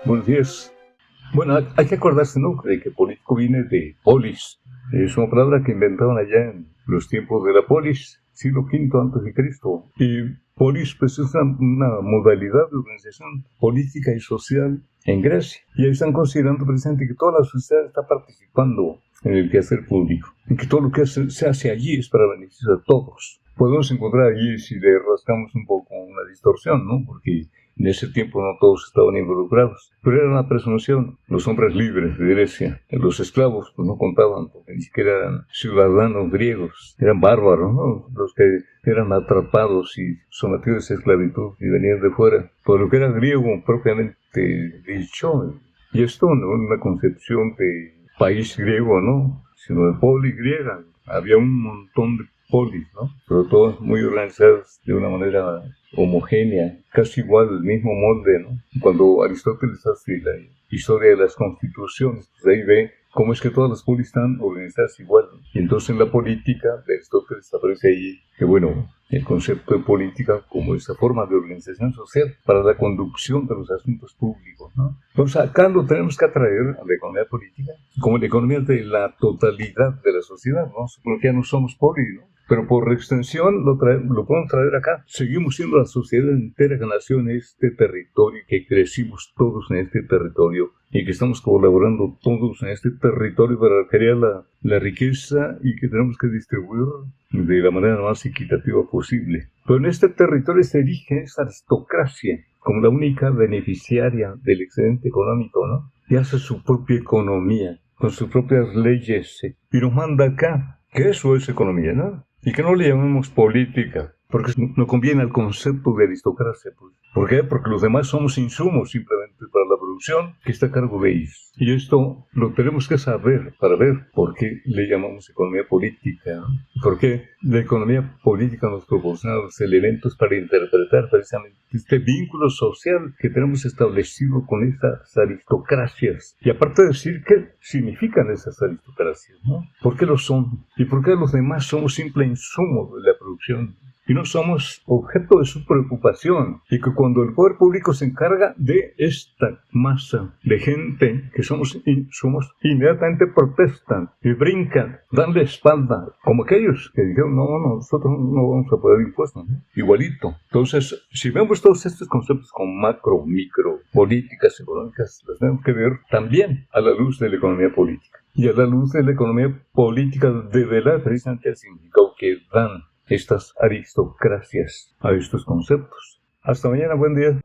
Buenos días. Bueno, hay que acordarse, ¿no?, de que político viene de polis. Es una palabra que inventaron allá en los tiempos de la polis, siglo V antes de Cristo. Y polis, pues, es una modalidad de organización política y social en Grecia. Y ahí están considerando precisamente que toda la sociedad está participando en el quehacer público, y que todo lo que se hace allí es para beneficio de todos. Podemos encontrar allí, si le rascamos un poco, una distorsión, ¿no? Porque en ese tiempo no todos estaban involucrados, pero era una presunción. Los hombres libres de Grecia, los esclavos, pues no contaban, porque ni siquiera eran ciudadanos griegos, eran bárbaros, ¿no? Los que eran atrapados y sometidos a esclavitud y venían de fuera, por lo que era griego propiamente dicho. Y esto no es una concepción de país griego, ¿no?, sino de poli griega. Había un montón de polis, ¿no?, pero todas muy organizadas de una manera homogénea, casi igual, el mismo molde, ¿no? Cuando Aristóteles hace la historia de las constituciones, pues ahí ve cómo es que todas las polis están organizadas igual, ¿no? Y entonces en la política de Aristóteles aparece ahí que, bueno, el concepto de política como esa forma de organización social para la conducción de los asuntos públicos, ¿no? Entonces acá lo tenemos que atraer a la economía política como la economía de la totalidad de la sociedad, ¿no? Porque ya no somos polis, ¿no? Pero por extensión lo podemos traer acá. Seguimos siendo la sociedad entera que nació en este territorio, que crecimos todos en este territorio y que estamos colaborando todos en este territorio para crear la riqueza y que tenemos que distribuir de la manera más equitativa posible. Pero en este territorio se erige esa aristocracia como la única beneficiaria del excedente económico, ¿no? Y hace su propia economía, con sus propias leyes, y nos manda acá, que eso es economía, ¿no? Y que no le llamemos política, porque no conviene al concepto de aristocracia, pues. ¿Por qué? Porque los demás somos insumos simplemente para la producción que está a cargo de ellos. Y esto lo tenemos que saber para ver por qué le llamamos economía política, ¿no? Porque la economía política nos proporciona los elementos para interpretar precisamente este vínculo social que tenemos establecido con estas aristocracias. Y aparte de decir qué significan esas aristocracias, ¿no? ¿Por qué lo son? ¿Y por qué los demás somos simple insumo de la producción? Y no somos objeto de su preocupación, y que cuando el poder público se encarga de esta masa de gente que somos inmediatamente protestan y brincan, dan la espalda, como aquellos que dijeron, no, nosotros no vamos a pagar impuestos, ¿no? Igualito. Entonces, si vemos todos estos conceptos con macro, micro, políticas económicas, las tenemos que ver también a la luz de la economía política. Y a la luz de la economía política develar precisamente el significado que dan estas aristocracias a estos conceptos. Hasta mañana, buen día.